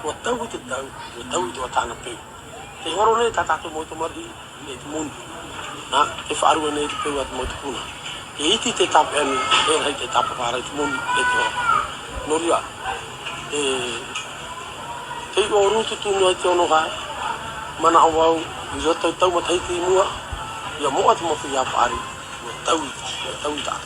Ua tau te tau, ua tau te watana peu. Te horo le tatato mo te mari, le te munu. Na, te whaarua nei te peu at mo te puna. E iti te tape anu, e rei te tapa whaara te munu, le te horo. Noria, te i o rutu tunu ai te ono kai, mana au au, i roto tau matai te mua, ia moa te mofi ia whaari, ua tau i tata.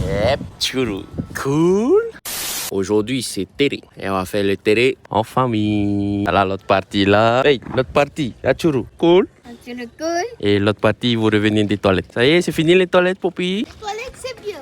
Yep, churu. Cool. Aujourd'hui, c'est Téré. Et on va faire le Téré en famille. Voilà l'autre partie là. Hey, l'autre partie. À churu. Cool. Cool. Et l'autre partie, vous revenez des toilettes. Ça y est, c'est fini les toilettes, Poppy? Les toilettes, c'est bien.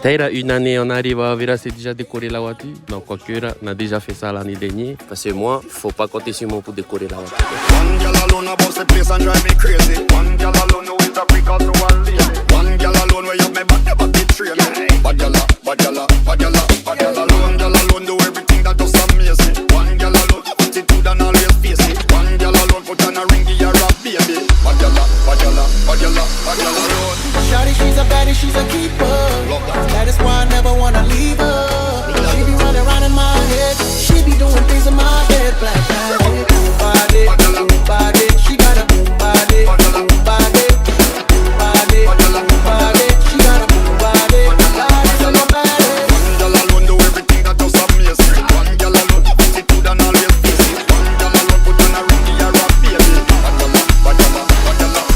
D'ailleurs, une année, on arrive à Vira, c'est déjà décoré la voiture. Donc, quoique, on a déjà fait ça l'année dernière. Parce que moi, il ne faut pas compter sur moi pour décorer la voiture. One girl alone about the place and drive me crazy. One girl alone know it a freak out to one lady. One girl alone where you me back the body train. Bad girl, bad girl, bad girl, bad girl alone. Girl alone do everything that just amaze me. One girl alone attitude and always face it. One girl alone put on a ring give her a baby. Bad girl, bad girl, bad girl, bad girl alone. Shawty, she's a baddie, she's a keeper. That is why I never wanna leave her. She be running around in my head. She be doing things in my head. Black magic, body, body. She got a body, body, body. She got a body, body so no body. One girl alone do everything that just amaze me. One girl alone attitude and always face it. One girl alone put on a ring give her a baby. Bad girl, bad girl, bad girl,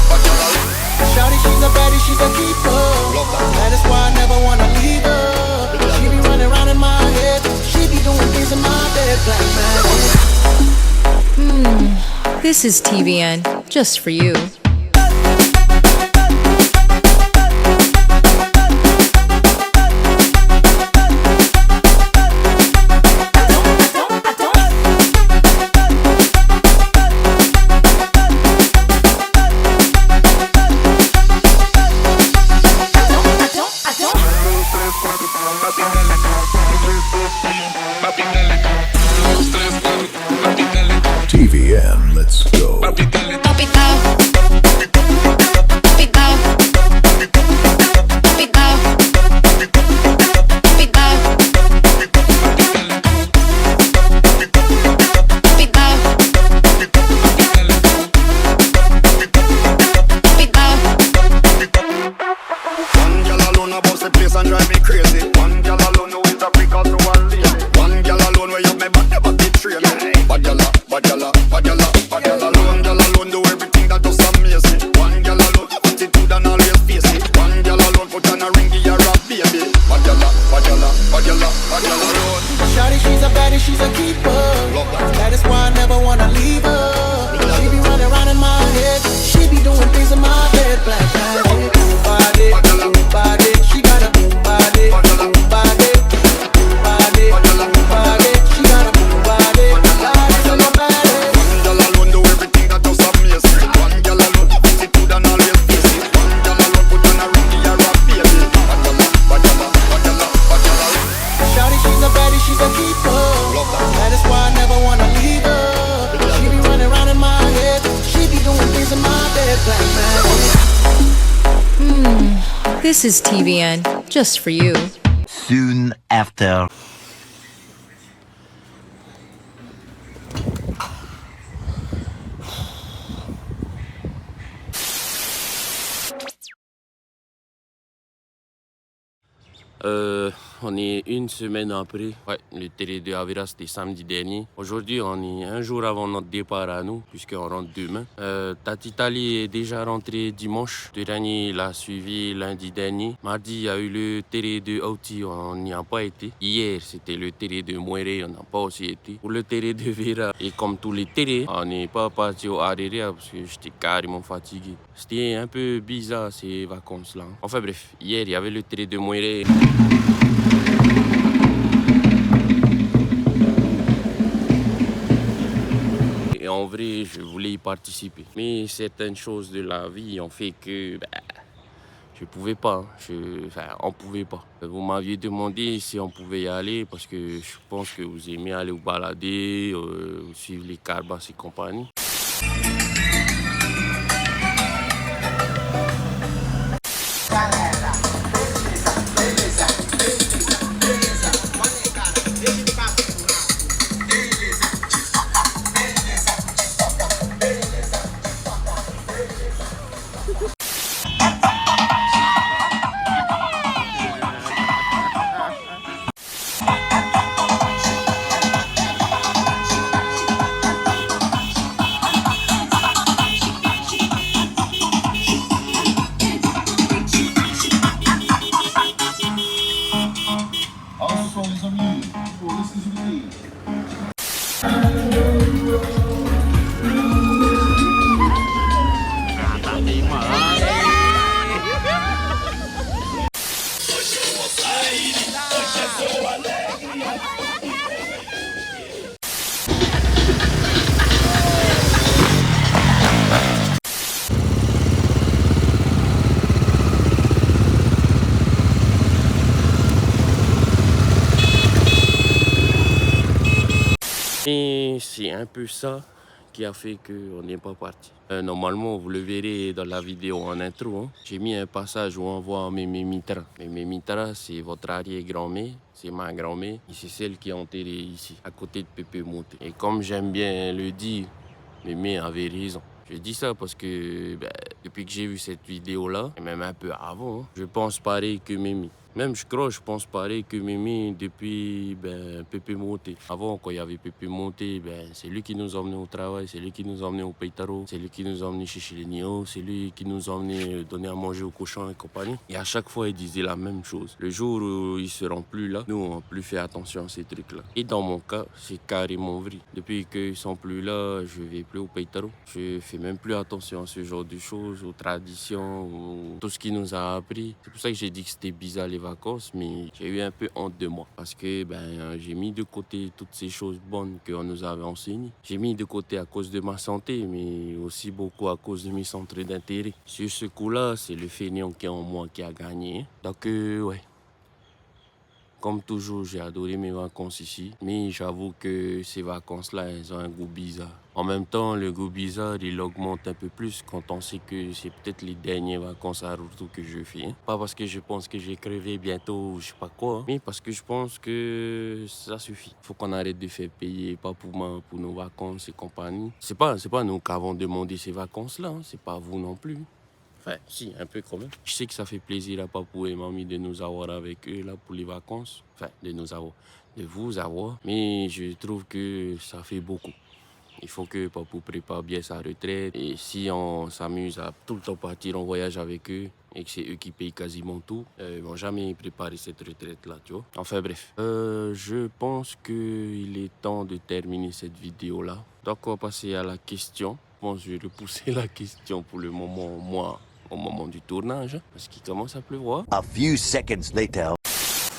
bad girl alone. Shawty, she's a baddie, she's a keeper. That is why I never wanna leave her. She be running around in my head. She be doing things in my bed. Black magic. This is TVN, just for you. TVN, let's go. One girl alone about the place and drive me crazy. One girl alone know it a freak out to one lady. One girl alone where you me back the body train. Bad girl, bad girl, bad girl, bad girl alone. Girl alone do everything that just amaze me. One girl alone attitude and always face it. One girl alone put on a ring give her a baby. Bad girl, bad girl, bad girl, bad girl alone. Shawty, she's a baddie, she's a keeper. That is why I never wanna leave her. She be running around in my head. She be doing things in my bed. Black magic, body, body. She got a body, body, body. She got a body, body so no body. One girl alone do everything that just amaze me. One girl alone attitude and always face it. One girl alone put on a ring give her a baby. Bad girl, bad girl, bad girl, bad girl alone. Shawty, she's a baddie, she's a keeper. That is why I never wanna leave her. She be running around in my head. She be doing things in my bed. Black magic. This is TVN, just for you. Soon after. On est une semaine après. Ouais, le Télé de Avira, c'était samedi dernier. Aujourd'hui, on est un jour avant notre départ à nous, puisqu'on rentre demain. Tati Tali est déjà rentré dimanche. Le dernier, il a suivi lundi dernier. Mardi, il y a eu le Télé de Aouti, on n'y a pas été. Hier, c'était le Télé de Mouéré, on n'a pas aussi été. Pour le Télé de Vera, et comme tous les télés, on n'est pas parti au Harera parce que j'étais carrément fatigué. C'était un peu bizarre ces vacances-là. Enfin bref, hier, il y avait le Télé de Mouéré. Et en vrai, je voulais y participer. Mais certaines choses de la vie ont fait que je pouvais pas. On pouvait pas. Vous m'aviez demandé si on pouvait y aller parce que je pense que vous aimez aller vous balader, suivre les carbas et compagnie. Mais c'est un peu ça qui a fait qu'on n'est pas parti. Normalement, vous le verrez dans la vidéo en intro, hein. J'ai mis un passage où on voit Mémé Mitra. Mémé Mitra, c'est votre arrière-grand-mère, c'est ma grand-mère, et c'est celle qui est enterrée ici, à côté de Pépé Monté. Et comme j'aime bien le dire, Mémé avait raison. Je dis ça parce que depuis que j'ai vu cette vidéo-là, et même un peu avant, hein, je pense pareil que Mémé. Même je pense pareil que Mémé depuis Pépé Monté. Avant, quand il y avait Pépé Monté, c'est lui qui nous emmenait au travail, c'est lui qui nous emmenait au Peitaro, c'est lui qui nous emmenait chez les Nio, c'est lui qui nous emmenait donner à manger aux cochons et compagnie. Et à chaque fois, il disait la même chose. Le jour où ils seront plus là, nous, on n'a plus fait attention à ces trucs-là. Et dans mon cas, c'est carrément vrai. Depuis qu'ils sont plus là, je vais plus au Peitaro. Je fais même plus attention à ce genre de choses, aux traditions, tout ce qui nous a appris. C'est pour ça que j'ai dit que c'était bizarre les vacances, mais j'ai eu un peu honte de moi parce que j'ai mis de côté toutes ces choses bonnes qu'on nous avait enseignées. J'ai mis de côté à cause de ma santé, mais aussi beaucoup à cause de mes centres d'intérêt. Sur ce coup-là, c'est le fainéant qui est en moi qui a gagné. Donc ouais. Comme toujours, j'ai adoré mes vacances ici, mais j'avoue que ces vacances-là, elles ont un goût bizarre. En même temps, le goût bizarre, il augmente un peu plus quand on sait que c'est peut-être les dernières vacances à Ruto que je fais. Pas parce que je pense que j'ai crevé bientôt ou je sais pas quoi, mais parce que je pense que ça suffit. Faut qu'on arrête de faire payer Papouman pour nos vacances et compagnie. C'est pas nous qui avons demandé ces vacances-là, hein. C'est pas vous non plus. Enfin, si, un peu quand même. Je sais que ça fait plaisir à Papou et Mamie de nous avoir avec eux là pour les vacances. Enfin, de vous avoir. Mais je trouve que ça fait beaucoup. Il faut que Papou prépare bien sa retraite. Et si on s'amuse à tout le temps partir en voyage avec eux et que c'est eux qui payent quasiment tout, ils vont jamais préparer cette retraite-là, tu vois. Enfin bref, je pense qu'il est temps de terminer cette vidéo-là. Donc on va passer à la question. Bon, je vais repousser la question pour le moment, moi, au moment du tournage, parce qu'il commence à pleuvoir. A few seconds later.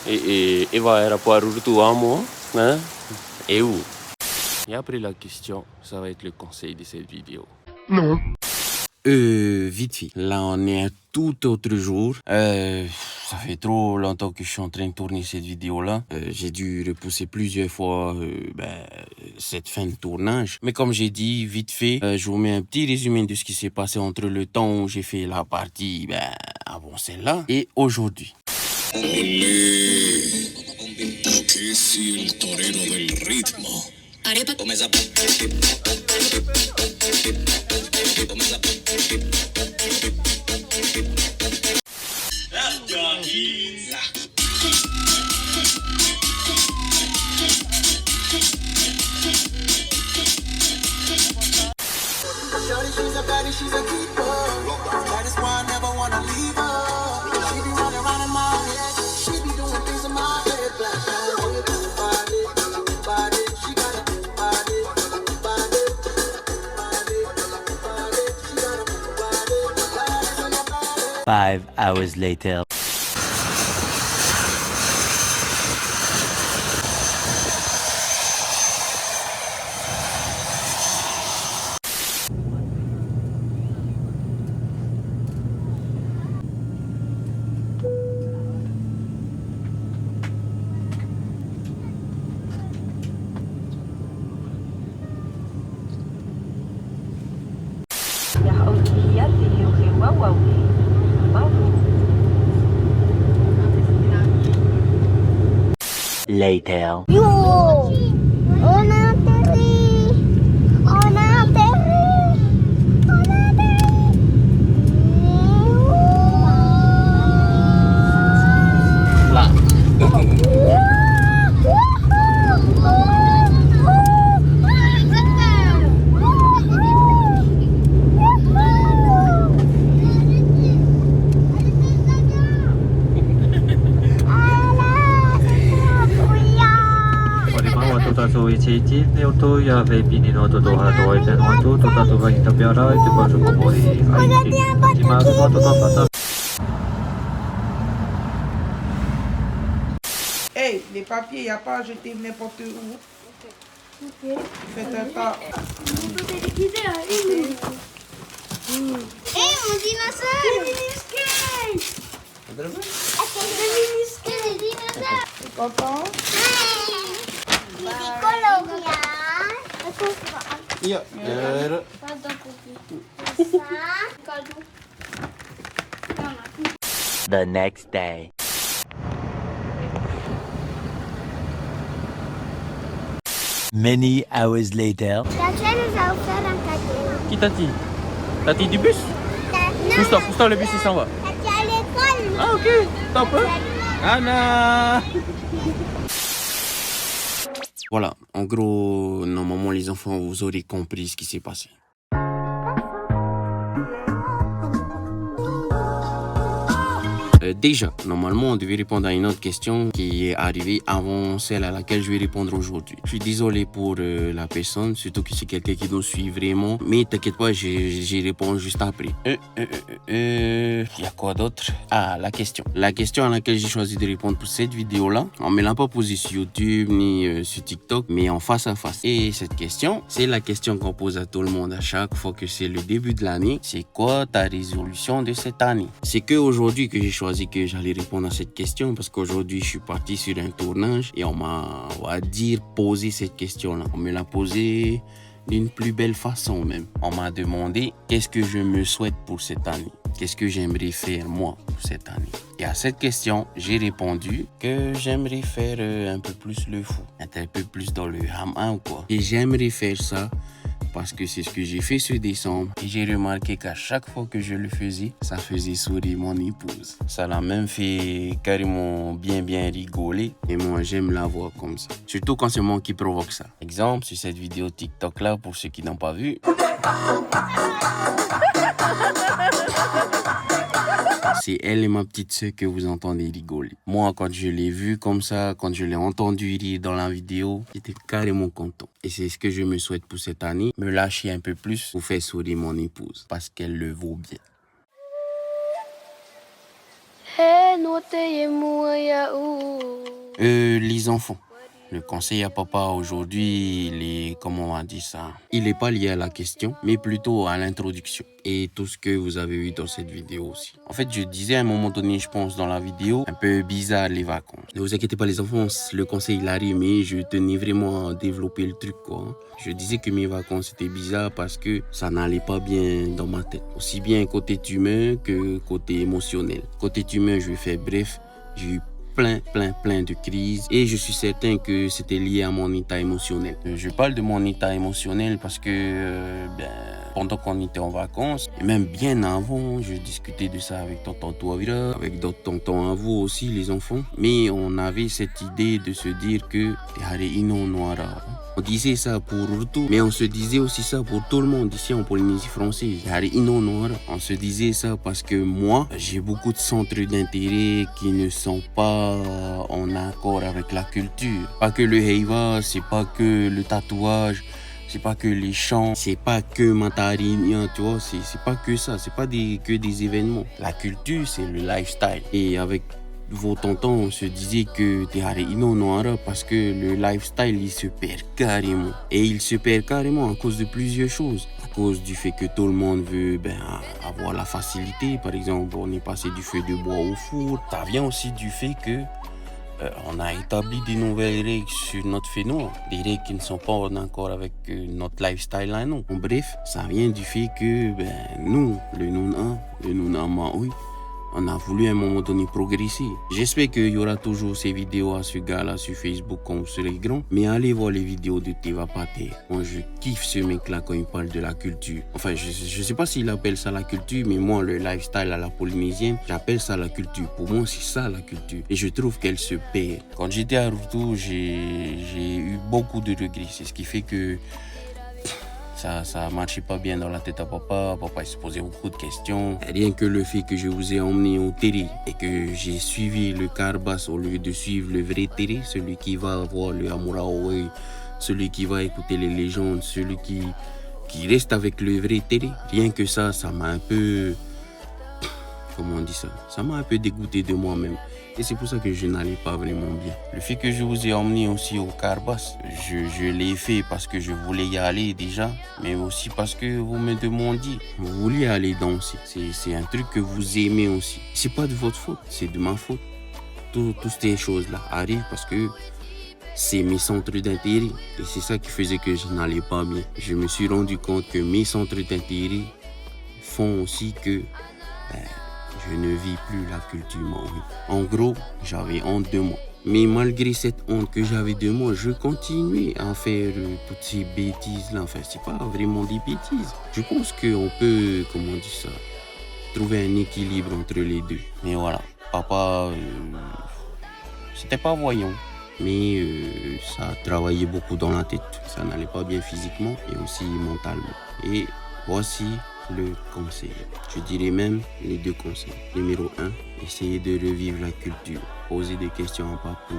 Et va à Ruto à moi, hein? Et où? Et après la question, ça va être le conseil de cette vidéo. Non. Vite fait. Là, on est un tout autre jour. Ça fait trop longtemps que je suis en train de tourner cette vidéo-là. J'ai dû repousser plusieurs fois cette fin de tournage. Mais comme j'ai dit, vite fait, je vous mets un petit résumé de ce qui s'est passé entre le temps où j'ai fait la partie avant celle-là et aujourd'hui. Que si el torero del ritmo. Arepa. Shorty, she's a baddie, she's a keeper. That is why I never wanna leave her. She be running around in my head. She be doing things in my head. Black magic, body. She got a body. She got a body. 5 hours later. Later. Yo! On a atterri! On a atterri! On a atterri! Hey, les papiers, il n'y a pas à jeter n'importe où. Ok. Faites un tas. Hey, mon dinosaure! C'est minuscule! C'est minuscule! T'es content? Il est colorial. ya. Pardon, Poupie. Ça, cadeau. The next day. Many hours later. Tati nous a offert un cadeau. Qui Tati? Tati du bus? Pousse-toi, le bus il s'en va. Tati à l'école. Ah ok, top. Anna. Voilà, en gros, normalement les enfants, vous aurez compris ce qui s'est passé. Déjà, normalement, on devait répondre à une autre question qui est arrivée avant celle à laquelle je vais répondre aujourd'hui. Je suis désolé pour la personne, surtout que c'est quelqu'un qui nous suit vraiment. Mais t'inquiète pas, j'y réponds juste après. Il y a quoi d'autre? Ah, la question. La question à laquelle j'ai choisi de répondre pour cette vidéo-là, on ne me l'a pas posée sur YouTube ni sur TikTok, mais en face à face. Et cette question, c'est la question qu'on pose à tout le monde à chaque fois que c'est le début de l'année. C'est quoi ta résolution de cette année? C'est qu'aujourd'hui que j'ai choisi que j'allais répondre à cette question parce qu'aujourd'hui je suis parti sur un tournage et on m'a, on va dire, posé cette question-là. On me l'a posée d'une plus belle façon même. On m'a demandé qu'est-ce que je me souhaite pour cette année. Qu'est-ce que j'aimerais faire moi pour cette année? Et à cette question, j'ai répondu que j'aimerais faire un peu plus le fou, être un peu plus dans le ham ou quoi. Et j'aimerais faire ça parce que c'est ce que j'ai fait ce décembre. Et j'ai remarqué qu'à chaque fois que je le faisais, ça faisait sourire mon épouse. Ça l'a même fait carrément bien rigoler. Et moi, j'aime la voir comme ça. Surtout quand c'est moi qui provoque ça. Exemple, sur cette vidéo TikTok là, pour ceux qui n'ont pas vu. C'est elle et ma petite sœur que vous entendez rigoler. Moi, quand je l'ai vu comme ça, quand je l'ai entendu rire dans la vidéo, j'étais carrément content. Et c'est ce que je me souhaite pour cette année, me lâcher un peu plus pour faire sourire mon épouse, parce qu'elle le vaut bien. Les enfants. Le conseil à papa aujourd'hui, il est, comment on va dire ça? Il n'est pas lié à la question, mais plutôt à l'introduction. Et tout ce que vous avez vu dans cette vidéo aussi. En fait, je disais à un moment donné, je pense, dans la vidéo, un peu bizarre les vacances. Ne vous inquiétez pas les enfants, le conseil il arrive, mais je tenais vraiment à développer le truc, quoi. Je disais que mes vacances étaient bizarres parce que ça n'allait pas bien dans ma tête. Aussi bien côté humain que côté émotionnel. Côté humain, je vais faire bref, j'ai eu plein de crises et je suis certain que c'était lié à mon état émotionnel. Je parle de mon état émotionnel parce que pendant qu'on était en vacances et même bien avant, je discutais de ça avec tonton Touavira, avec d'autres tontons à vous aussi les enfants, mais on avait cette idée de se dire que on disait ça pour tout, mais on se disait aussi ça pour tout le monde ici en Polynésie française. On se disait ça parce que moi, j'ai beaucoup de centres d'intérêt qui ne sont pas en accord avec la culture. Pas que le heiva, c'est pas que le tatouage, c'est pas que les chants, c'est pas que Matarini, tu vois, c'est pas que ça, c'est pas que des événements. La culture, c'est le lifestyle. Et avec vos tontons, on se disait que parce que le lifestyle, il se perd carrément. Et il se perd carrément à cause de plusieurs choses. À cause du fait que tout le monde veut avoir la facilité. Par exemple, on est passé du feu de bois au four. Ça vient aussi du fait que on a établi des nouvelles règles sur notre phénomène, des règles qui ne sont pas en accord avec notre lifestyle là, non. Bref, ça vient du fait que nous, le Nuna Maui, on a voulu à un moment donné progresser. J'espère qu'il y aura toujours ces vidéos à ce gars-là sur Facebook quand vous serez grand. Mais allez voir les vidéos de Teva Pater. Moi, je kiffe ce mec-là quand il parle de la culture. Enfin, je sais pas s'il appelle ça la culture, mais moi, le lifestyle à la polynésienne, j'appelle ça la culture. Pour moi, c'est ça la culture. Et je trouve qu'elle se perd. Quand j'étais à Rutu, j'ai eu beaucoup de regrets. C'est ce qui fait que ça marchait pas bien dans la tête à papa. Papa il se posait beaucoup de questions. Rien que le fait que je vous ai emmené au terri et que j'ai suivi le carbas au lieu de suivre le vrai terri, celui qui va voir le Amuraoe, celui qui va écouter les légendes, celui qui reste avec le vrai terri. Rien que ça m'a un peu... Comment on dit ça? Ça m'a un peu dégoûté de moi-même. Et c'est pour ça que je n'allais pas vraiment bien. Le fait que je vous ai emmené aussi au Carbas, je l'ai fait parce que je voulais y aller déjà, mais aussi parce que vous me demandiez. Vous vouliez aller danser. C'est un truc que vous aimez aussi. C'est pas de votre faute, c'est de ma faute. Toutes ces choses-là arrivent parce que c'est mes centres d'intérêt. Et c'est ça qui faisait que je n'allais pas bien. Je me suis rendu compte que mes centres d'intérêt font aussi que je ne vis plus la culture maori. En gros, j'avais honte de moi. Mais malgré cette honte que j'avais de moi, je continuais à faire toutes ces bêtises-là. Enfin, c'est pas vraiment des bêtises. Je pense qu'on peut, comment on dit ça, trouver un équilibre entre les deux. Mais voilà, papa, c'était pas voyant. Mais ça travaillait beaucoup dans la tête. Ça n'allait pas bien physiquement et aussi mentalement. Et voici le conseil. Je dirais même les 2 conseils. Numéro 1, essayez de revivre la culture. Posez des questions à papou,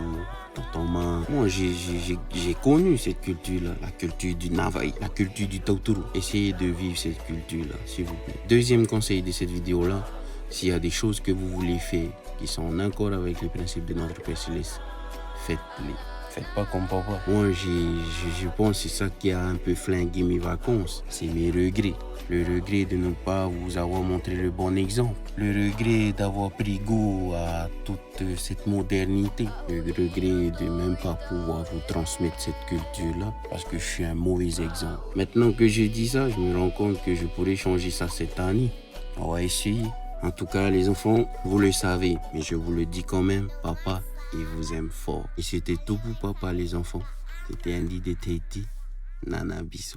tonton. Moi, j'ai connu cette culture-là, la culture du Navaï, la culture du Tauturu. Essayez de vivre cette culture-là, s'il vous plaît. Deuxième conseil de cette vidéo-là, s'il y a des choses que vous voulez faire qui sont en accord avec les principes de notre Père Céleste, faites-les. Faites pas comme papa. Moi, je pense que c'est ça qui a un peu flingué mes vacances. C'est mes regrets. Le regret de ne pas vous avoir montré le bon exemple. Le regret d'avoir pris goût à toute cette modernité. Le regret de même pas pouvoir vous transmettre cette culture-là parce que je suis un mauvais exemple. Maintenant que je dis ça, je me rends compte que je pourrais changer ça cette année. On va essayer. En tout cas, les enfants, vous le savez. Mais je vous le dis quand même, papa, il vous aime fort. Et c'était tout pour papa, les enfants. C'était Andy de Tahiti. Nana, bisous.